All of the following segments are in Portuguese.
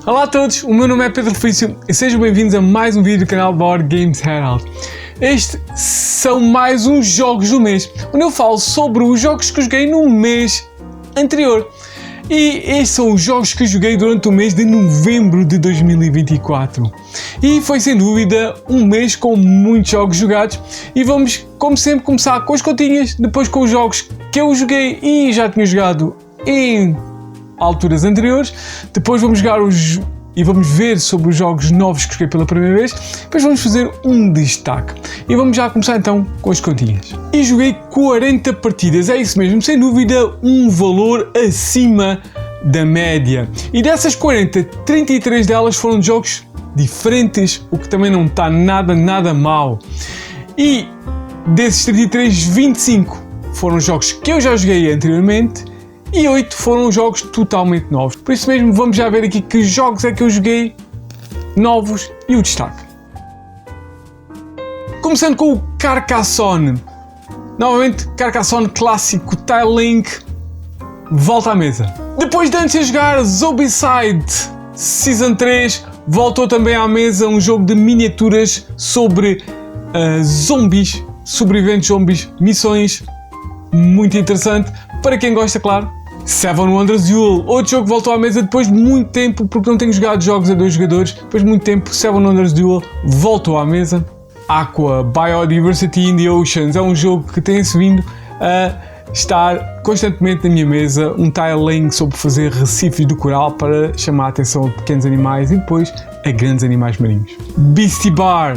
Olá a todos, o meu nome é Pedro Felício e sejam bem-vindos a mais um vídeo do canal Board Games Herald. Estes são mais uns jogos do mês, onde eu falo sobre os jogos que eu joguei no mês anterior. E estes são os jogos que eu joguei durante o mês de novembro de 2024. E foi sem dúvida um mês com muitos jogos jogados e vamos, como sempre, começar com as continhas, depois com os jogos que eu joguei e já tinha jogado em alturas anteriores, depois vamos jogar e vamos ver sobre os jogos novos que joguei pela primeira vez, depois vamos fazer um destaque. E vamos já começar então com as continhas. E joguei 40 partidas, é isso mesmo, sem dúvida um valor acima da média. E dessas 40, 33 delas foram de jogos diferentes, o que também não está nada mal. E desses 33, 25 foram jogos que eu já joguei anteriormente, e 8 foram jogos totalmente novos. Por isso mesmo, vamos já ver aqui que jogos é que eu joguei novos e o destaque. Começando com o Carcassonne. Novamente, Carcassonne clássico, Tile Link, volta à mesa. Depois de antes de jogar Zombicide Season 3, voltou também à mesa um jogo de miniaturas sobre zombies, sobreviventes zombies, missões, muito interessante, para quem gosta, claro. Seven Wonders Duel, outro jogo que voltou à mesa depois de muito tempo, porque não tenho jogado jogos a 2 jogadores, depois de muito tempo Seven Wonders Duel voltou à mesa. Aqua, Biodiversity in the Oceans, é um jogo que tem-se vindo a estar constantemente na minha mesa, um tile link sobre fazer recifes do coral para chamar a atenção a pequenos animais e depois a grandes animais marinhos. Beastie Bar,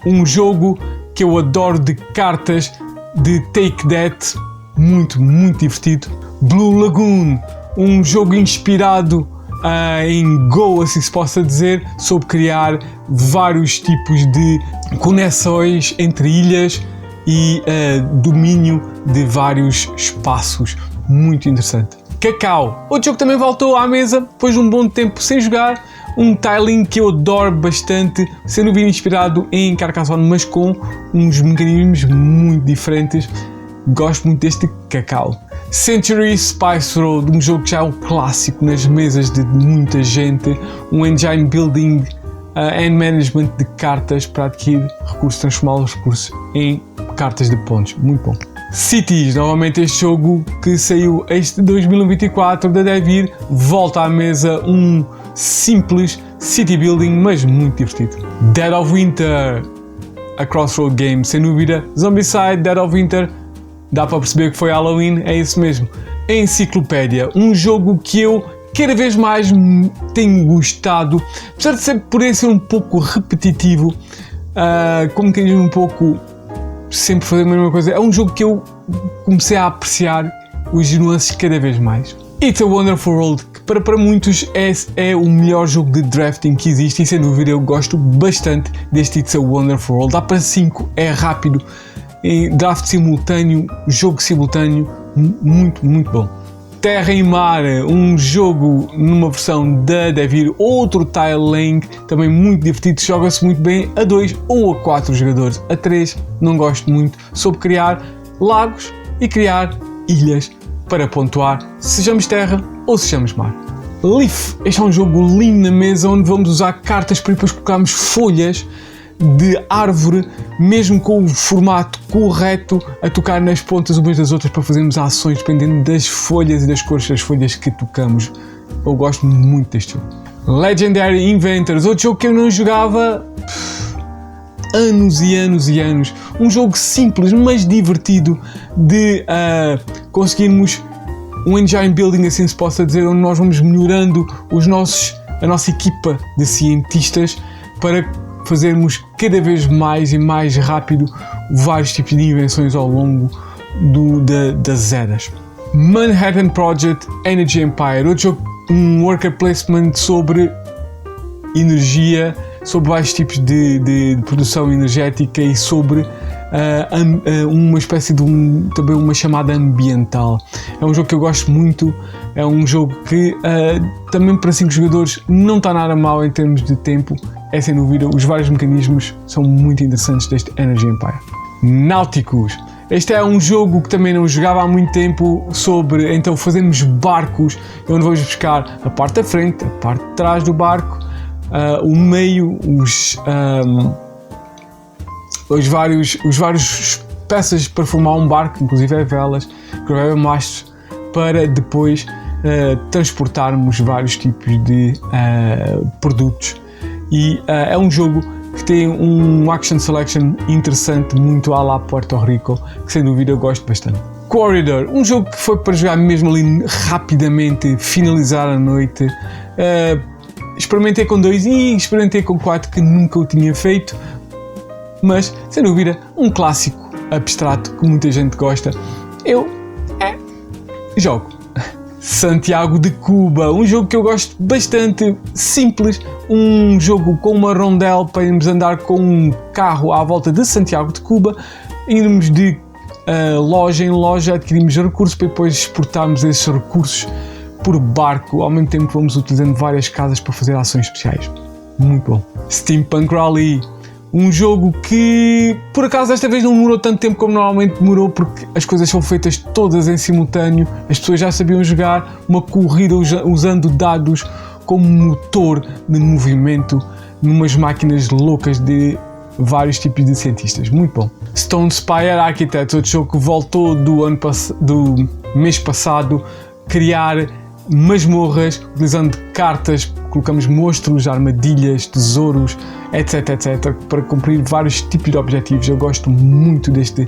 um jogo que eu adoro de cartas, de Take That, muito divertido. Blue Lagoon, um jogo inspirado em Go, assim se possa dizer, sobre criar vários tipos de conexões entre ilhas e domínio de vários espaços, muito interessante. Cacau, outro jogo que também voltou à mesa depois de um bom tempo sem jogar, um tiling que eu adoro bastante, sendo bem inspirado em Carcassonne, mas com uns mecanismos muito diferentes. Gosto muito deste Cacau. Century Spice Road, um jogo que já é um clássico nas mesas de muita gente, um engine building and management de cartas para adquirir recursos, transformar os recursos em cartas de pontos, muito bom. Cities, novamente este jogo que saiu este 2024 da Devir, volta à mesa, um simples city building, mas muito divertido. Dead of Winter, a Crossroad Game, sem dúvida. Zombicide, Dead of Winter, dá para perceber que foi Halloween, é isso mesmo. Enciclopédia, um jogo que eu cada vez mais tenho gostado, apesar de ser, por ser um pouco repetitivo, como quem diz, um pouco sempre fazer a mesma coisa, é um jogo que eu comecei a apreciar os nuances cada vez mais. It's a Wonderful World, que para muitos é o melhor jogo de drafting que existe e sem dúvida eu gosto bastante deste It's a Wonderful World. Dá para 5, é rápido, em draft simultâneo, jogo simultâneo, muito bom. Terra e Mar, um jogo numa versão da Devir, outro tile link, também muito divertido, joga-se muito bem a 2 ou a 4 jogadores, a 3 não gosto muito, sobre criar lagos e criar ilhas para pontuar, sejamos terra ou sejamos mar. Leaf, este é um jogo lindo na mesa onde vamos usar cartas para depois colocarmos folhas de árvore, mesmo com o formato correto, a tocar nas pontas umas das outras para fazermos ações dependendo das folhas e das cores das folhas que tocamos. Eu gosto muito deste jogo. Legendary Inventors, outro jogo que eu não jogava anos e anos. Um jogo simples, mas divertido de conseguirmos um engine building, assim se possa dizer, onde nós vamos melhorando a nossa equipa de cientistas para fazermos cada vez mais e mais rápido vários tipos de invenções ao longo das eras. Manhattan Project Energy Empire, outro jogo, um worker placement sobre energia, sobre vários tipos de produção energética e sobre uma espécie de também uma chamada ambiental. É um jogo que eu gosto muito, é um jogo que também para 5 jogadores não está nada mal em termos de tempo, é sem dúvida, os vários mecanismos são muito interessantes deste Energy Empire. Náuticos, Este é um jogo que também não jogava há muito tempo, sobre então fazemos barcos, onde vamos buscar a parte da frente, a parte de trás do barco, o meio, os vários peças para formar um barco, inclusive velas, mastros, para depois transportarmos vários tipos de produtos. E é um jogo que tem um action selection interessante, muito à la Puerto Rico, que sem dúvida eu gosto bastante. Corridor, um jogo que foi para jogar mesmo ali rapidamente, finalizar a noite. Experimentei com 2 e experimentei com 4, que nunca o tinha feito, mas sem dúvida um clássico abstrato que muita gente gosta. Eu jogo Santiago de Cuba, um jogo que eu gosto bastante, simples, um jogo com uma rondel para irmos andar com um carro à volta de Santiago de Cuba, irmos de loja em loja, adquirimos recursos para depois exportarmos esses recursos por barco, ao mesmo tempo vamos utilizando várias casas para fazer ações especiais. Muito bom. Steampunk Rally, um jogo que por acaso desta vez não demorou tanto tempo como normalmente demorou, porque as coisas são feitas todas em simultâneo, as pessoas já sabiam jogar, uma corrida usando dados como motor de movimento numas máquinas loucas de vários tipos de cientistas. Muito bom. Stone Spire Architects, outro jogo que voltou do mês passado, criar masmorras utilizando cartas, colocamos monstros, armadilhas, tesouros, etc, para cumprir vários tipos de objetivos. Eu gosto muito deste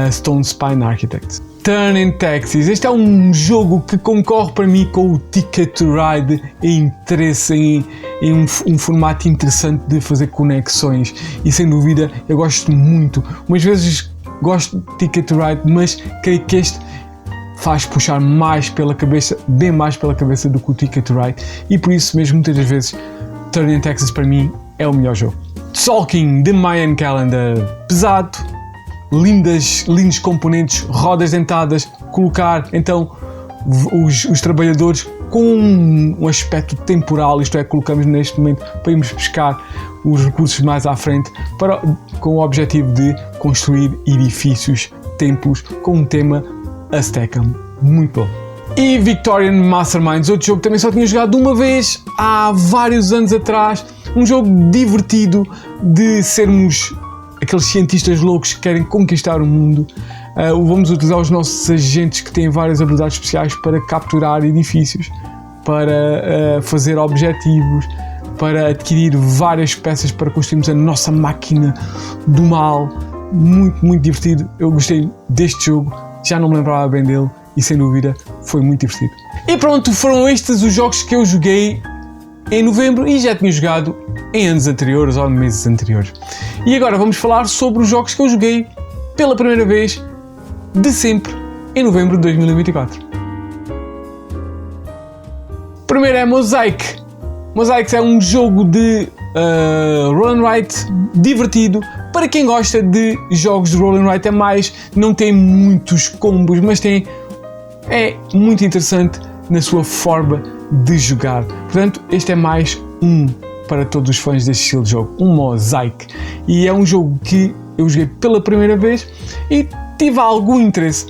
Stone Spine Architects. Turning Taxis, este é um jogo que concorre para mim com o Ticket to Ride em interesse, em um formato interessante de fazer conexões, e sem dúvida eu gosto muito. Umas vezes gosto de Ticket to Ride, mas creio que este faz puxar mais pela cabeça, bem mais pela cabeça do que o Ticket to Ride, e por isso mesmo muitas das vezes Turning Taxis para mim é o melhor jogo. Talking, The Mayan Calendar, pesado, lindos componentes, rodas dentadas, colocar então os trabalhadores com um aspecto temporal, isto é, colocamos neste momento para irmos pescar os recursos mais à frente, com o objetivo de construir edifícios, templos, com um tema Azteca. Muito bom. E Victorian Masterminds, outro jogo que também só tinha jogado uma vez há vários anos atrás, um jogo divertido de sermos aqueles cientistas loucos que querem conquistar o mundo. Vamos utilizar os nossos agentes que têm várias habilidades especiais para capturar edifícios, para fazer objetivos, para adquirir várias peças para construirmos a nossa máquina do mal. Muito, muito divertido. Eu gostei deste jogo, já não me lembrava bem dele e sem dúvida foi muito divertido. E pronto, foram estes os jogos que eu joguei em novembro e já tinha jogado em anos anteriores ou meses anteriores. E agora vamos falar sobre os jogos que eu joguei pela primeira vez de sempre em novembro de 2024. Primeiro é Mosaic. Mosaic é um jogo de roll and write divertido. Para quem gosta de jogos de roll and write, não tem muitos combos, mas é muito interessante na sua forma de jogar. Portanto, este é mais para todos os fãs deste estilo de jogo, um Mosaic. E é um jogo que eu joguei pela primeira vez e tive algum interesse.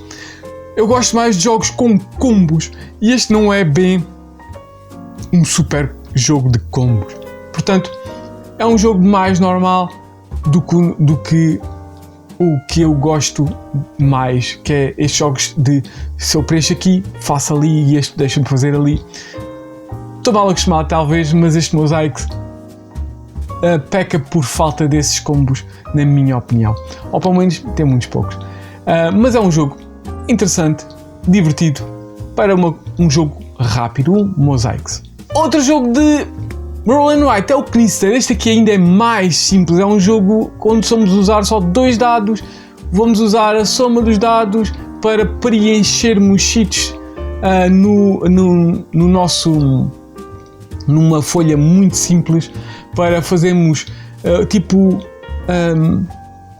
Eu gosto mais de jogos com combos e este não é bem um super jogo de combos. Portanto, é um jogo mais normal do que o que eu gosto mais, que é estes jogos de se eu preencho aqui, faço ali e este deixa-me fazer ali. Estou mal acostumado talvez, mas este Mosaic peca por falta desses combos, na minha opinião. Ou pelo menos tem muitos poucos. Mas é um jogo interessante, divertido, para um jogo rápido, um Mosaic. Outro jogo de roll and write é o Knister. Este aqui ainda é mais simples, é um jogo onde vamos usar só 2 dados, vamos usar a soma dos dados para preenchermos sheets numa folha muito simples, para fazermos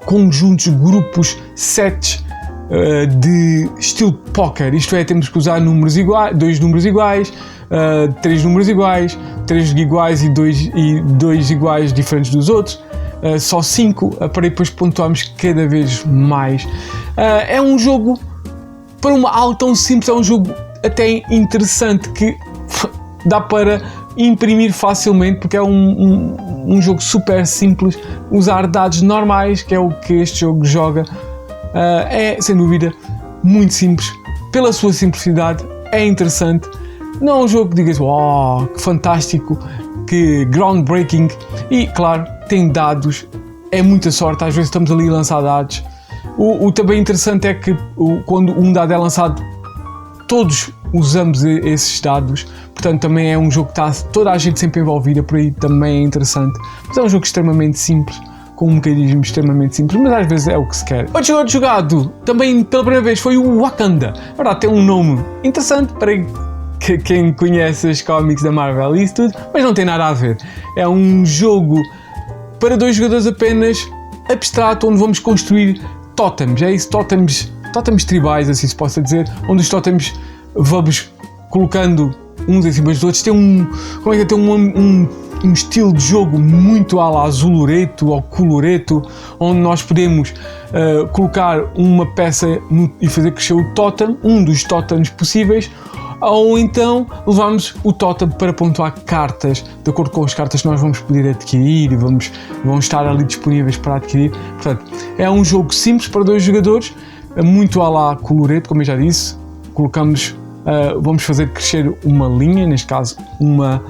conjuntos, grupos, sets de estilo póquer, isto é, temos que usar números iguais, 2 números iguais, 3 números iguais, 3 iguais e 2 iguais diferentes dos outros, só 5 para depois pontuarmos cada vez mais. É um jogo, para algo tão simples, é um jogo até interessante que dá para imprimir facilmente, porque é um jogo super simples, usar dados normais, que é o que este jogo joga. É sem dúvida muito simples, pela sua simplicidade, é interessante. Não é um jogo que digas, uau, que fantástico, que groundbreaking, e claro, tem dados, é muita sorte, às vezes estamos ali a lançar dados. O também interessante é que quando um dado é lançado, todos usamos esses dados, portanto também é um jogo que está toda a gente sempre envolvida, por aí também é interessante. Mas é um jogo extremamente simples, com um mecanismo extremamente simples, mas às vezes é o que se quer. Outro jogo jogado também pela primeira vez foi o Wakanda. A verdade, tem um nome interessante para quem conhece os cómics da Marvel e isso tudo, mas não tem nada a ver. É um jogo para 2 jogadores apenas, abstrato, onde vamos construir tótems. É isso, tótems tribais, assim se possa dizer, onde os tótems vamos colocando uns em cima dos outros. Tem um estilo de jogo muito à la Azuloreto ou Coloreto, onde nós podemos colocar uma peça e fazer crescer o tótem, um dos tótems possíveis, ou então levamos o tótem para pontuar cartas, de acordo com as cartas que nós vamos poder adquirir e vão estar ali disponíveis para adquirir. Portanto, é um jogo simples para 2 jogadores, muito à la Coloreto, como eu já disse. Vamos fazer crescer uma linha, neste caso uma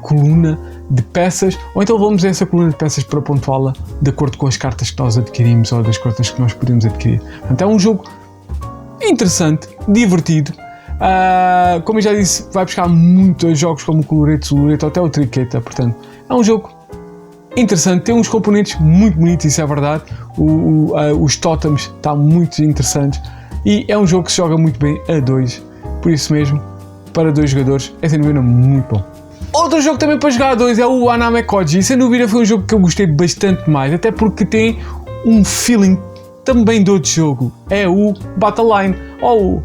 coluna de peças, ou então vamos a essa coluna de peças para pontuá-la de acordo com as cartas que nós adquirimos ou das cartas que nós podemos adquirir. Portanto, é um jogo interessante, divertido. Como eu já disse, vai buscar muitos jogos como o Coloreto, Zulureto, até o Triqueta. Portanto, é um jogo interessante, tem uns componentes muito bonitos, isso é verdade. Os tótems estão muito interessantes e é um jogo que se joga muito bem a 2, por isso mesmo, para 2 jogadores, é sem dúvida muito bom. Outro jogo também para jogar a 2 é o Aname Koji, e sem dúvida foi um jogo que eu gostei bastante mais, até porque tem um feeling também de outro jogo, é o Battle Line, ou o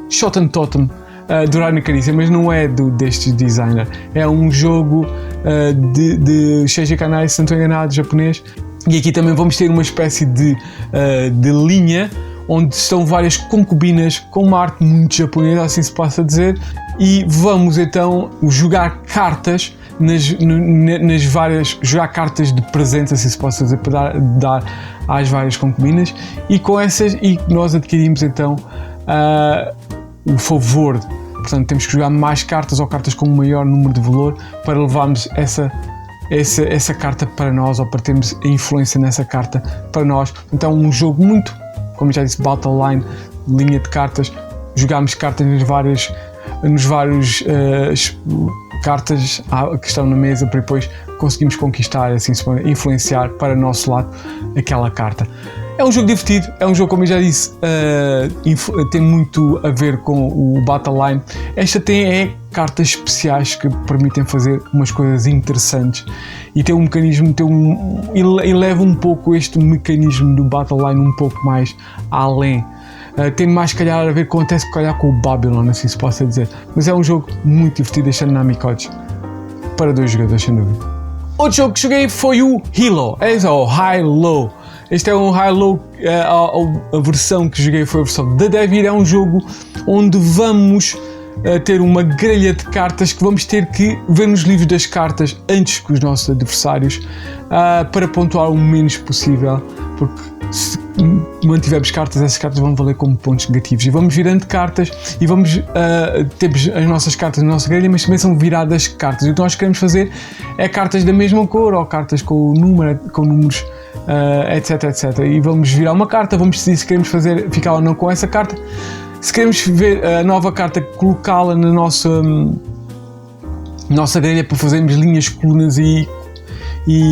Shoten Totem do Rainer Knizia, mas não é deste designer, é um jogo de Seiji Kanai, se não estou enganado, japonês, e aqui também vamos ter uma espécie de linha, onde estão várias concubinas com uma arte muito japonesa, assim se possa dizer, e vamos então jogar cartas nas várias, jogar cartas de presente, assim se possa dizer, para dar às várias concubinas, e com essas nós adquirimos então o favor. Portanto, temos que jogar mais cartas ou cartas com um maior número de valor para levarmos essa carta para nós, ou para termos a influência nessa carta para nós. Então, um jogo muito, como já disse, Battle Line, linha de cartas, jogámos cartas nos vários cartas que estão na mesa, para depois conseguimos conquistar, assim, influenciar para o nosso lado aquela carta. É um jogo divertido, é um jogo, como eu já disse, tem muito a ver com o Battle Line. Esta tem cartas especiais que permitem fazer umas coisas interessantes e tem um mecanismo, e leva um pouco este mecanismo do Battle Line um pouco mais além. Tem mais, se calhar, a ver com o Babylon, assim se possa dizer. Mas é um jogo muito divertido, este Aname Koji, para 2 jogadores, sem dúvida. Outro jogo que joguei foi o Hilo, o High-Low. Este é um High-Low, a versão que joguei foi a versão da Devir. É um jogo onde vamos ter uma grelha de cartas que vamos ter que ver nos livros das cartas antes que os nossos adversários, para pontuar o menos possível, porque se mantivermos cartas, essas cartas vão valer como pontos negativos, e vamos virando cartas e temos as nossas cartas na nossa grelha, mas também são viradas cartas, e o que nós queremos fazer é cartas da mesma cor ou cartas com números, etc, etc, e vamos virar uma carta, vamos decidir se queremos ficar ou não com essa carta, se queremos ver a nova carta, colocá-la na nossa grelha para fazermos linhas, colunas e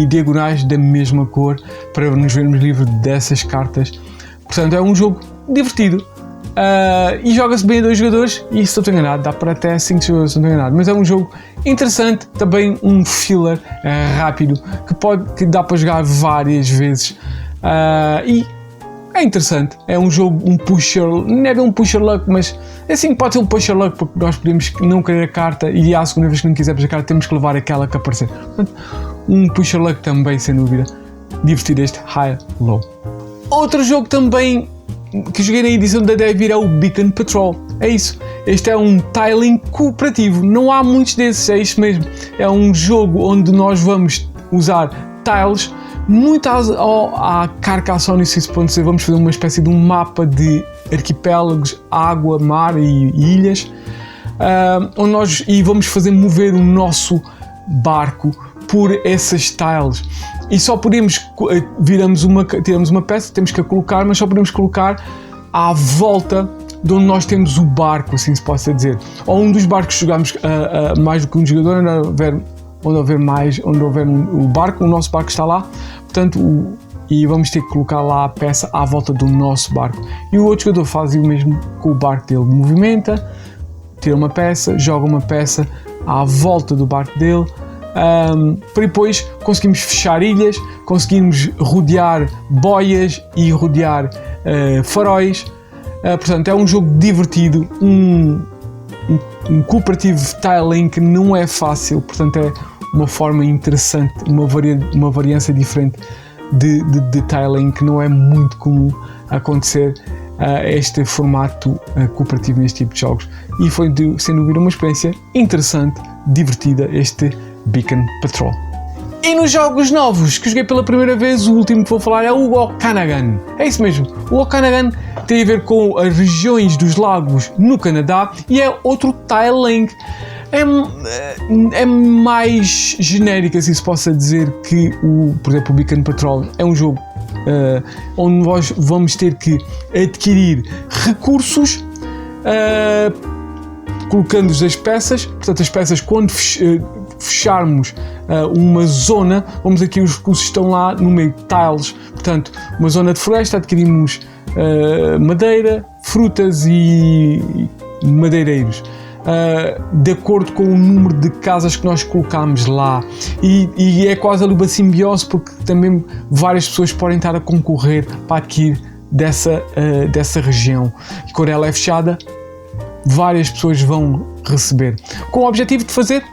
diagonais da mesma cor, para nos vermos livres dessas cartas. Portanto, é um jogo divertido, e joga-se bem a 2 jogadores, e se não estou enganado, dá para até 5 jogadores, se não estou enganado, mas é um jogo interessante, também um filler rápido, que dá para jogar várias vezes, e é interessante. É um jogo, um pusher, não é bem um pusher luck, mas assim pode ser um pusher luck, porque nós podemos não querer a carta e à segunda vez que não quisermos a carta temos que levar aquela que aparecer. Portanto, Um pusher luck também, sem dúvida, divertido este High Low. Outro jogo também que joguei na edição da Devir é o Beacon Patrol. É isso, este é um tiling cooperativo, não há muitos desses, é isso mesmo. É um jogo onde nós vamos usar tiles muito à Carcassonne, se isso pode ser. Vamos fazer uma espécie de um mapa de arquipélagos, água, mar e ilhas, onde vamos fazer mover o nosso barco por essas tiles. E só podemos, tiramos uma peça, temos que a colocar, mas só podemos colocar à volta de onde nós temos o barco, assim se possa dizer. Ou um dos barcos jogamos mais do que um jogador, onde houver o barco, o nosso barco está lá, portanto, e vamos ter que colocar lá a peça à volta do nosso barco. E o outro jogador faz o mesmo com o barco dele, movimenta, tira uma peça, joga uma peça à volta do barco dele, para depois conseguimos fechar ilhas, conseguimos rodear boias e rodear faróis. Portanto, é um jogo divertido, um cooperativo tiling que não é fácil, portanto é uma forma interessante, uma variância diferente de tiling que não é muito comum acontecer este formato cooperativo neste tipo de jogos, e foi sem dúvida uma experiência interessante, divertida, este Beacon Patrol. E nos jogos novos que joguei pela primeira vez, o último que vou falar é o Okanagan. É isso mesmo, o Okanagan tem a ver com as regiões dos lagos no Canadá e é outro tiling. É mais genérico, assim se possa dizer, que por exemplo, o Beacon Patrol é um jogo onde nós vamos ter que adquirir recursos colocando as peças. Portanto, as peças, quando fecharmos uma zona, vamos aqui, os recursos estão lá no meio de tiles. Portanto, uma zona de floresta, adquirimos madeira, frutas e madeireiros, de acordo com o número de casas que nós colocamos lá, e é quase ali uma simbiose, porque também várias pessoas podem estar a concorrer para adquirir dessa região, e quando ela é fechada várias pessoas vão receber, com o objetivo de fazer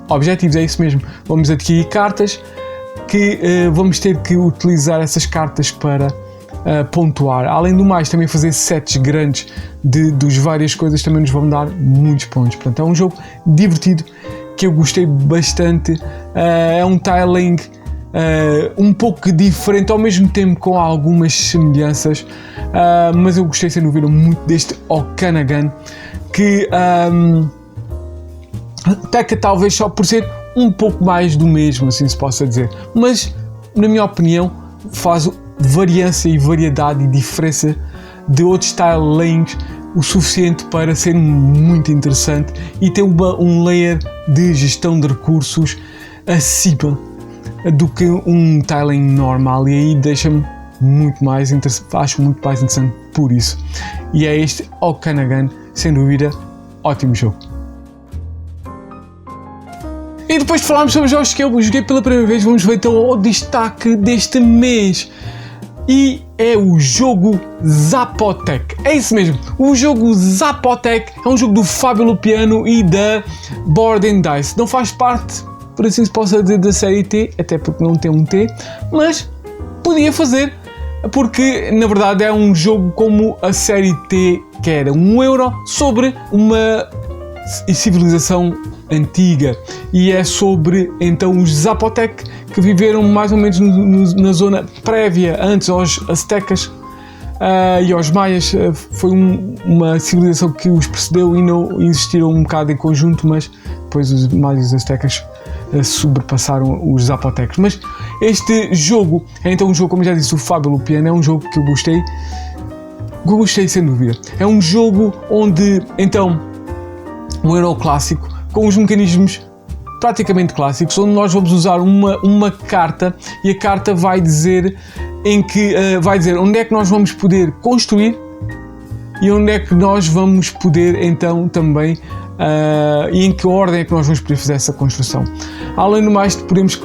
objetivos. É isso mesmo, vamos adquirir cartas que vamos ter que utilizar essas cartas para pontuar. Além do mais, também fazer sets grandes dos várias coisas também nos vão dar muitos pontos. Portanto, é um jogo divertido que eu gostei bastante. É um tiling um pouco diferente, ao mesmo tempo com algumas semelhanças, mas eu gostei sem dúvida muito deste Okanagan, que peca talvez só por ser um pouco mais do mesmo, assim se possa dizer, mas na minha opinião faz variância e variedade e diferença de outros tilings o suficiente para ser muito interessante e ter um layer de gestão de recursos acima do que um tiling normal, e aí deixa-me muito mais acho muito mais interessante por isso. E é este Okanagan, sem dúvida, ótimo jogo. E depois de falarmos sobre jogos que eu joguei pela primeira vez, vamos ver então ao destaque deste mês. E é o jogo Zapotec. É isso mesmo, o jogo Zapotec é um jogo do Fábio Lupiano e da Board & Dice. Não faz parte, por assim se possa dizer, da série T, até porque não tem um T, mas podia fazer, porque na verdade é um jogo como a série T, que era €1 sobre uma civilização antiga, e é sobre então os Zapotec, que viveram mais ou menos na zona prévia antes aos aztecas e aos maias. Foi uma civilização que os precedeu e não existiram um bocado em conjunto, mas depois os maias e os aztecas sobrepassaram os zapotecs. Mas este jogo é então um jogo, como já disse, do Fábio Lupiano. É um jogo que eu gostei sem dúvida. É um jogo onde então um euro clássico com os mecanismos praticamente clássicos, onde nós vamos usar uma carta, e a carta vai dizer vai dizer onde é que nós vamos poder construir e onde é que nós vamos poder então também e em que ordem é que nós vamos poder fazer essa construção. Além do mais, podemos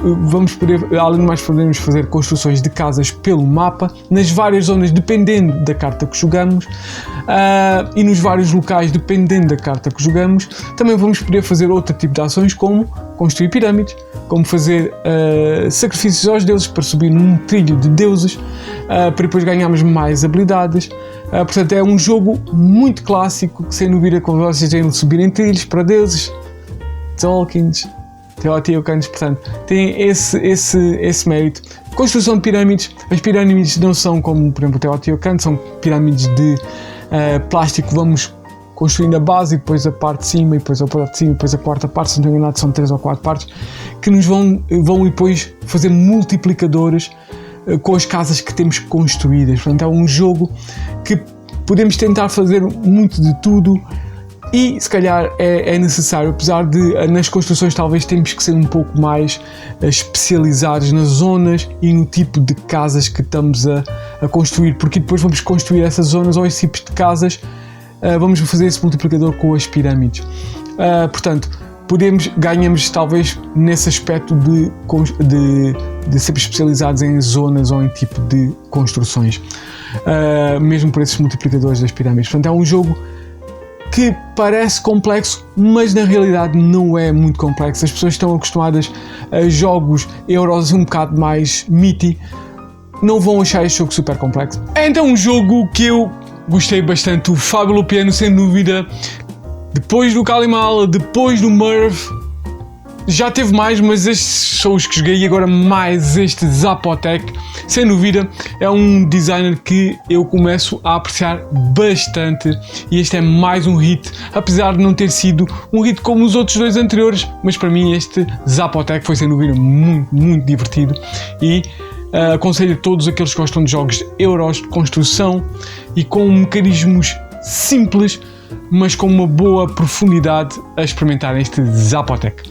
fazer construções de casas pelo mapa, nas várias zonas dependendo da carta que jogamos, e nos vários locais dependendo da carta que jogamos. Também vamos poder fazer outro tipo de ações, como construir pirâmides, como fazer sacrifícios aos deuses para subir num trilho de deuses, para depois ganharmos mais habilidades. Portanto, é um jogo muito clássico que, sem dúvida, como vocês têm de subir em trilhos para deuses, Tolkiens, Teotihuacanos, portanto, tem esse mérito. Construção de pirâmides. As pirâmides não são como, por exemplo, o Teotihuacan, são pirâmides de plástico. Vamos construindo a base e depois a parte de cima, e depois a parte de cima, e depois a quarta parte, se não estou enganado, são 3 ou 4 partes, que nos vão depois fazer multiplicadores com as casas que temos construídas. Portanto, é um jogo que podemos tentar fazer muito de tudo e, se calhar, é necessário, apesar de nas construções talvez temos que ser um pouco mais especializados nas zonas e no tipo de casas que estamos a construir, porque depois vamos construir essas zonas ou esses tipos de casas, vamos fazer esse multiplicador com as pirâmides. Portanto, ganhamos talvez nesse aspecto de ser especializados em zonas ou em tipo de construções, mesmo por esses multiplicadores das pirâmides. Portanto, é um jogo que parece complexo, mas na realidade não é muito complexo. As pessoas estão acostumadas a jogos euros um bocado mais meaty, não vão achar este jogo super complexo. É então um jogo que eu gostei bastante, o Fábulo Piano, sem dúvida. Depois do Kalimal, depois do Merv, já teve mais, mas estes são os que joguei, e agora mais este Zapotec. Sem dúvida, é um designer que eu começo a apreciar bastante, e este é mais um hit, apesar de não ter sido um hit como os outros dois anteriores, mas para mim este Zapotec foi sem dúvida muito, muito divertido, e aconselho a todos aqueles que gostam de jogos de euros, de construção e com mecanismos simples, mas com uma boa profundidade, a experimentar este Zapotec.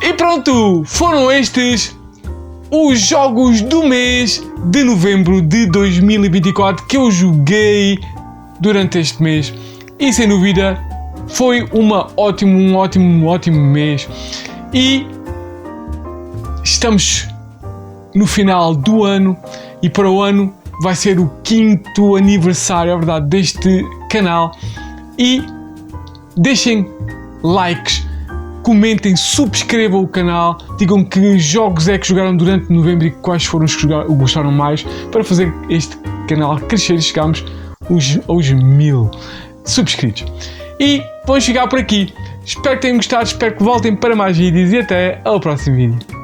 E pronto, foram estes os jogos do mês de novembro de 2024 que eu joguei durante este mês, e sem dúvida foi um ótimo mês, e estamos no final do ano, e para o ano vai ser o 5º aniversário, é verdade, deste canal. E deixem likes, comentem, subscrevam o canal, digam que jogos é que jogaram durante novembro e quais foram os que gostaram mais, para fazer este canal crescer e chegarmos aos 1000 subscritos. E vamos chegar por aqui. Espero que tenham gostado, espero que voltem para mais vídeos, e até ao próximo vídeo.